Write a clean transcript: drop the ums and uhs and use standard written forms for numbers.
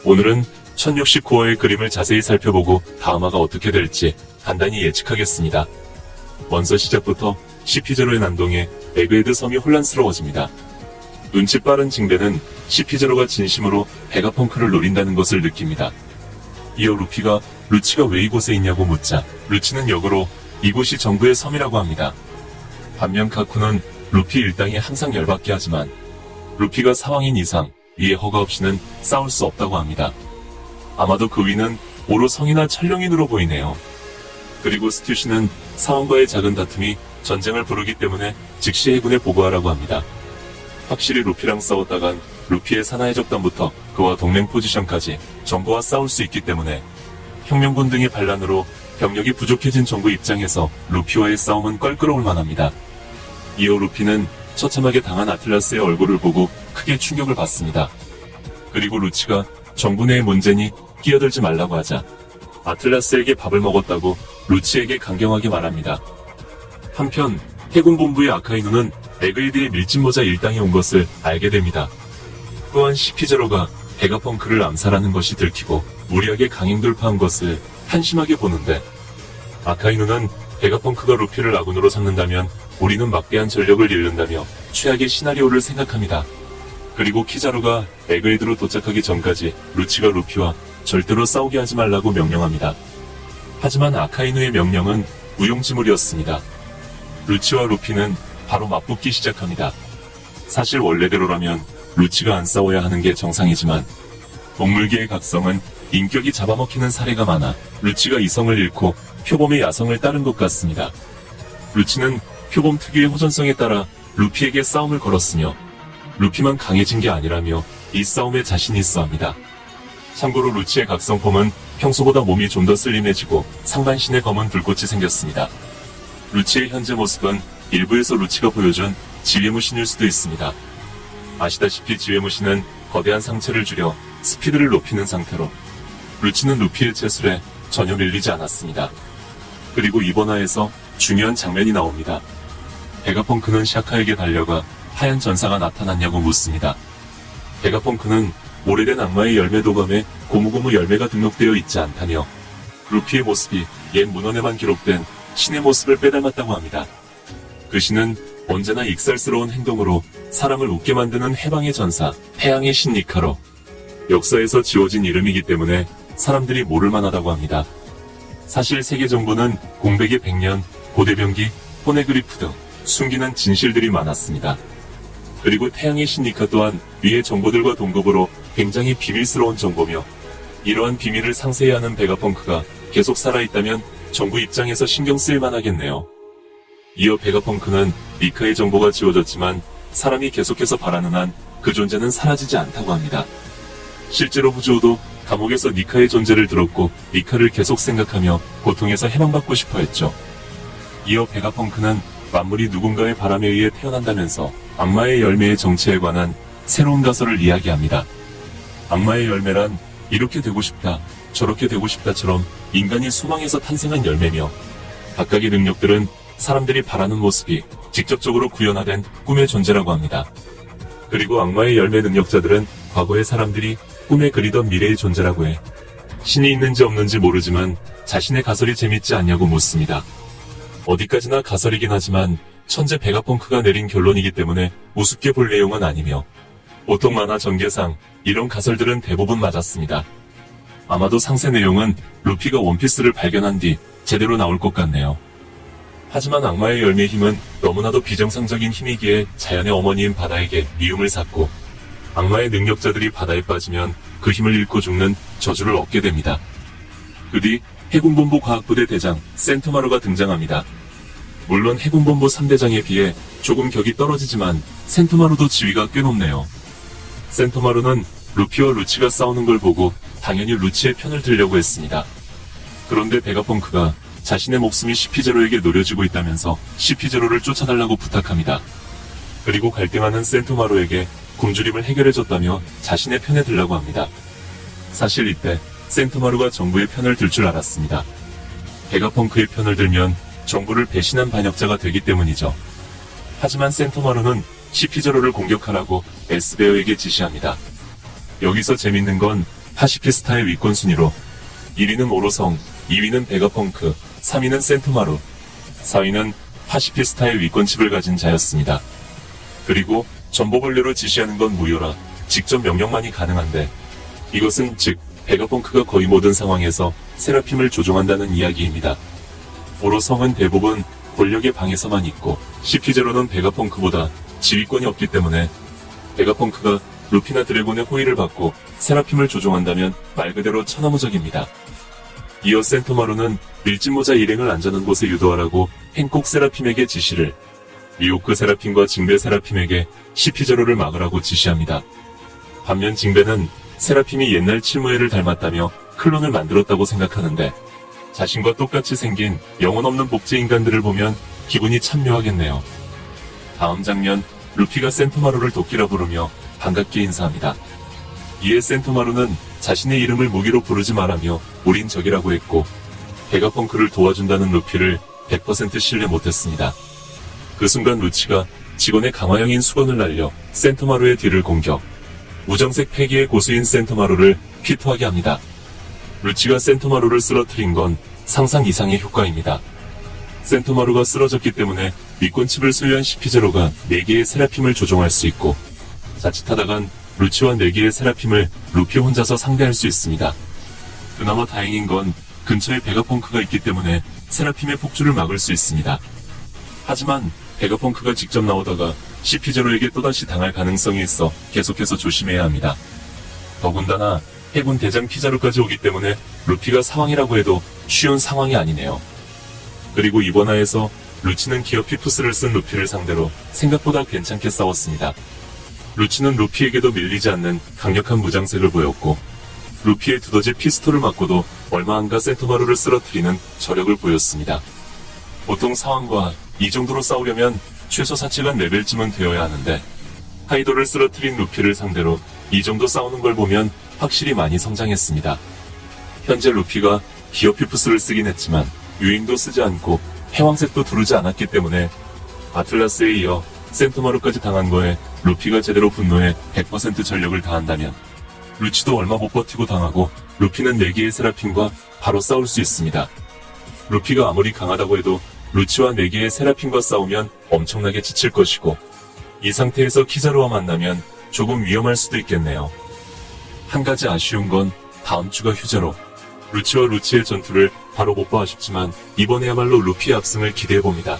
오늘은 1069화의 그림을 자세히 살펴보고 다음화가 어떻게 될지 간단히 예측하겠습니다. 먼저 시작부터 CP0의 난동에 에그헤드 섬이 혼란스러워집니다. 눈치 빠른 징배는 CP0가 진심으로 베가펑크를 노린다는 것을 느낍니다. 이어 루피가 루치가 왜 이곳에 있냐고 묻자 루치는 역으로 이곳이 정부의 섬이라고 합니다. 반면 카쿠는 루피 일당에 항상 열받게 하지만 루피가 사왕인 이상 이의 허가 없이는 싸울 수 없다고 합니다. 아마도 그 위는 오로 성이나 천룡인으로 보이네요. 그리고 스튜시는 사왕과의 작은 다툼이 전쟁을 부르기 때문에 즉시 해군에 보고하라고 합니다. 확실히 루피랑 싸웠다간 루피의 사나이 적단부터 그와 동맹 포지션까지 정부와 싸울 수 있기 때문에 혁명군 등의 반란으로 병력이 부족해진 정부 입장에서 루피와의 싸움은 껄끄러울 만합니다. 이어 루피는 처참하게 당한 아틀라스의 얼굴을 보고 크게 충격을 받습니다. 그리고 루치가 정부 내의 문제니 끼어들지 말라고 하자 아틀라스에게 밥을 먹었다고 루치에게 강경하게 말합니다. 한편 해군 본부의 아카이누는 에그헤드의 밀짚모자 일당에 온 것을 알게 됩니다. 또한 CP0가 베가펑크를 암살하는 것이 들키고 무리하게 강행 돌파한 것을 한심하게 보는데 아카이누는 베가펑크가 루피를 아군으로 삼는다면 우리는 막대한 전력을 잃는다며 최악의 시나리오를 생각합니다. 그리고 키자루가 에그헤드로 도착하기 전까지 루치가 루피와 절대로 싸우게 하지 말라고 명령합니다. 하지만 아카이누의 명령은 무용지물이었습니다. 루치와 루피는 바로 맞붙기 시작합니다. 사실 원래대로라면 루치가 안 싸워야 하는 게 정상이지만 동물계의 각성은 인격이 잡아먹히는 사례가 많아 루치가 이성을 잃고 표범의 야성을 따른 것 같습니다. 루치는 표범 특유의 호전성에 따라 루피에게 싸움을 걸었으며 루피만 강해진 게 아니라며 이 싸움에 자신이 있어 합니다. 참고로 루치의 각성폼은 평소보다 몸이 좀 더 슬림해지고 상반신에 검은 불꽃이 생겼습니다. 루치의 현재 모습은 일부에서 루치가 보여준 지뢰무신일 수도 있습니다. 아시다시피 지뢰무신은 거대한 상체를 줄여 스피드를 높이는 상태로 루치는 루피의 체술에 전혀 밀리지 않았습니다. 그리고 이번 화에서 중요한 장면이 나옵니다. 베가펑크는 샤카에게 달려가 하얀 전사가 나타났냐고 묻습니다. 베가펑크는 오래된 악마의 열매 도감에 고무고무 열매가 등록되어 있지 않다며 루피의 모습이 옛 문헌에만 기록된 신의 모습을 빼닮았다고 합니다. 그 신은 언제나 익살스러운 행동으로 사람을 웃게 만드는 해방의 전사, 태양의 신 니카로 역사에서 지워진 이름이기 때문에 사람들이 모를 만하다고 합니다. 사실 세계 정부는 공백의 100년, 고대병기, 포네그리프 등 숨기는 진실들이 많았습니다. 그리고 태양의 신 니카 또한 위의 정보들과 동급으로 굉장히 비밀스러운 정보며 이러한 비밀을 상세히 아는 베가펑크가 계속 살아있다면 정부 입장에서 신경 쓰일 만하겠네요. 이어 베가펑크는 니카의 정보가 지워졌지만 사람이 계속해서 바라는 한 그 존재는 사라지지 않다고 합니다. 실제로 후지오도 감옥에서 니카의 존재를 들었고 니카를 계속 생각하며 고통에서 해방받고 싶어 했죠. 이어 베가펑크는 만물이 누군가의 바람에 의해 태어난다면서 악마의 열매의 정체에 관한 새로운 가설을 이야기합니다. 악마의 열매란 이렇게 되고 싶다, 저렇게 되고 싶다처럼 인간이 소망에서 탄생한 열매며 각각의 능력들은 사람들이 바라는 모습이 직접적으로 구현화된 꿈의 존재라고 합니다. 그리고 악마의 열매 능력자들은 과거의 사람들이 꿈에 그리던 미래의 존재라고 해 신이 있는지 없는지 모르지만 자신의 가설이 재밌지 않냐고 묻습니다. 어디까지나 가설이긴 하지만 천재 베가펑크가 내린 결론이기 때문에 우습게 볼 내용은 아니며 보통 만화 전개상 이런 가설들은 대부분 맞았습니다. 아마도 상세 내용은 루피가 원피스를 발견한 뒤 제대로 나올 것 같네요. 하지만 악마의 열매의 힘은 너무나도 비정상적인 힘이기에 자연의 어머니인 바다에게 미움을 샀고 악마의 능력자들이 바다에 빠지면 그 힘을 잃고 죽는 저주를 얻게 됩니다. 그 뒤 해군본부 과학부대 대장 센토마루가 등장합니다. 물론 해군본부 3대장에 비해 조금 격이 떨어지지만 센토마루도 지위가 꽤 높네요. 센토마루는 루피와 루치가 싸우는 걸 보고 당연히 루치의 편을 들려고 했습니다. 그런데 베가펑크가 자신의 목숨이 CP0에게 노려지고 있다면서 CP0를 쫓아달라고 부탁합니다. 그리고 갈등하는 센토마루에게 굶주림을 해결해줬다며 자신의 편에 들라고 합니다. 사실 이때 센토마루가 정부의 편을 들 줄 알았습니다. 베가펑크의 편을 들면 정부를 배신한 반역자가 되기 때문이죠. 하지만 센토마루는 CP0를 공격하라고 에스베어에게 지시합니다. 여기서 재밌는 건 파시피스타의 위권 순위로 1위는 오로성, 2위는 베가펑크, 3위는 센토마루, 4위는 파시피스타의 위권칩을 가진 자였습니다. 그리고 전보벌레로 지시하는 건 무효라 직접 명령만이 가능한데, 이것은 즉 베가펑크가 거의 모든 상황에서 세라핌을 조종한다는 이야기입니다. 오로성은 대부분 권력의 방에서만 있고, CP0는 베가펑크보다 지휘권이 없기 때문에 베가펑크가 루피나 드래곤의 호의를 받고 세라핌을 조종한다면 말 그대로 천하무적입니다. 이어 센토마루는 밀짚모자 일행을 안전한 곳에 유도하라고 행콕 세라핌에게 지시를, 리오크 세라핌과 징베 세라핌에게 CP0를 막으라고 지시합니다. 반면 징베는 세라핌이 옛날 칠무에를 닮았다며 클론을 만들었다고 생각하는데, 자신과 똑같이 생긴 영혼 없는 복제 인간들을 보면 기분이 참 묘하겠네요. 다음 장면, 루피가 센토마루를 도끼라 부르며 반갑게 인사합니다. 이에 센토마루는 자신의 이름을 무기로 부르지 말라며 우린 적이라고 했고, 베가펑크를 도와준다는 루피를 100% 신뢰 못했습니다. 그 순간 루치가 직원의 강화형인 수건을 날려 센토마루의 뒤를 공격, 우정색 패기의 고수인 센토마루를 피토하게 합니다. 루치가 센토마루를 쓰러뜨린 건 상상 이상의 효과입니다. 센토마루가 쓰러졌기 때문에 위권칩을 소유한 CP0가 4개의 세라핌을 조종할 수 있고, 자칫하다간 루치와 4개의 세라핌을 루피 혼자서 상대할 수 있습니다. 그나마 다행인 건 근처에 베가펑크가 있기 때문에 세라핌의 폭주를 막을 수 있습니다. 하지만 베가펑크가 직접 나오다가 CP0에게 또다시 당할 가능성이 있어 계속해서 조심해야 합니다. 더군다나 해군 대장 키자루까지 오기 때문에 루피가 상황이라고 해도 쉬운 상황이 아니네요. 그리고 이번 화에서 루치는 기어 피프스를 쓴 루피를 상대로 생각보다 괜찮게 싸웠습니다. 루치는 루피에게도 밀리지 않는 강력한 무장색을 보였고, 루피의 두더지 피스톨을 맞고도 얼마 안가 센토마루를 쓰러뜨리는 저력을 보였습니다. 보통 상황과 이 정도로 싸우려면 최소 사치간 레벨쯤은 되어야 하는데, 카이도를 쓰러뜨린 루피를 상대로 이 정도 싸우는 걸 보면 확실히 많이 성장했습니다. 현재 루피가 기어 피프스를 쓰긴 했지만 유잉도 쓰지 않고 해왕색도 두르지 않았기 때문에 아틀라스에 이어 센토마루까지 당한 거에 루피가 제대로 분노해 100% 전력을 다한다면 루치도 얼마 못 버티고 당하고 루피는 4개의 세라핌과 바로 싸울 수 있습니다. 루피가 아무리 강하다고 해도 루치와 4개의 세라핌과 싸우면 엄청나게 지칠 것이고, 이 상태에서 키자루와 만나면 조금 위험할 수도 있겠네요. 한 가지 아쉬운 건 다음 주가 휴재로 루치와 루치의 전투를 바로 못 봐 아쉽지만 이번에야말로 루피의 압승을 기대해봅니다.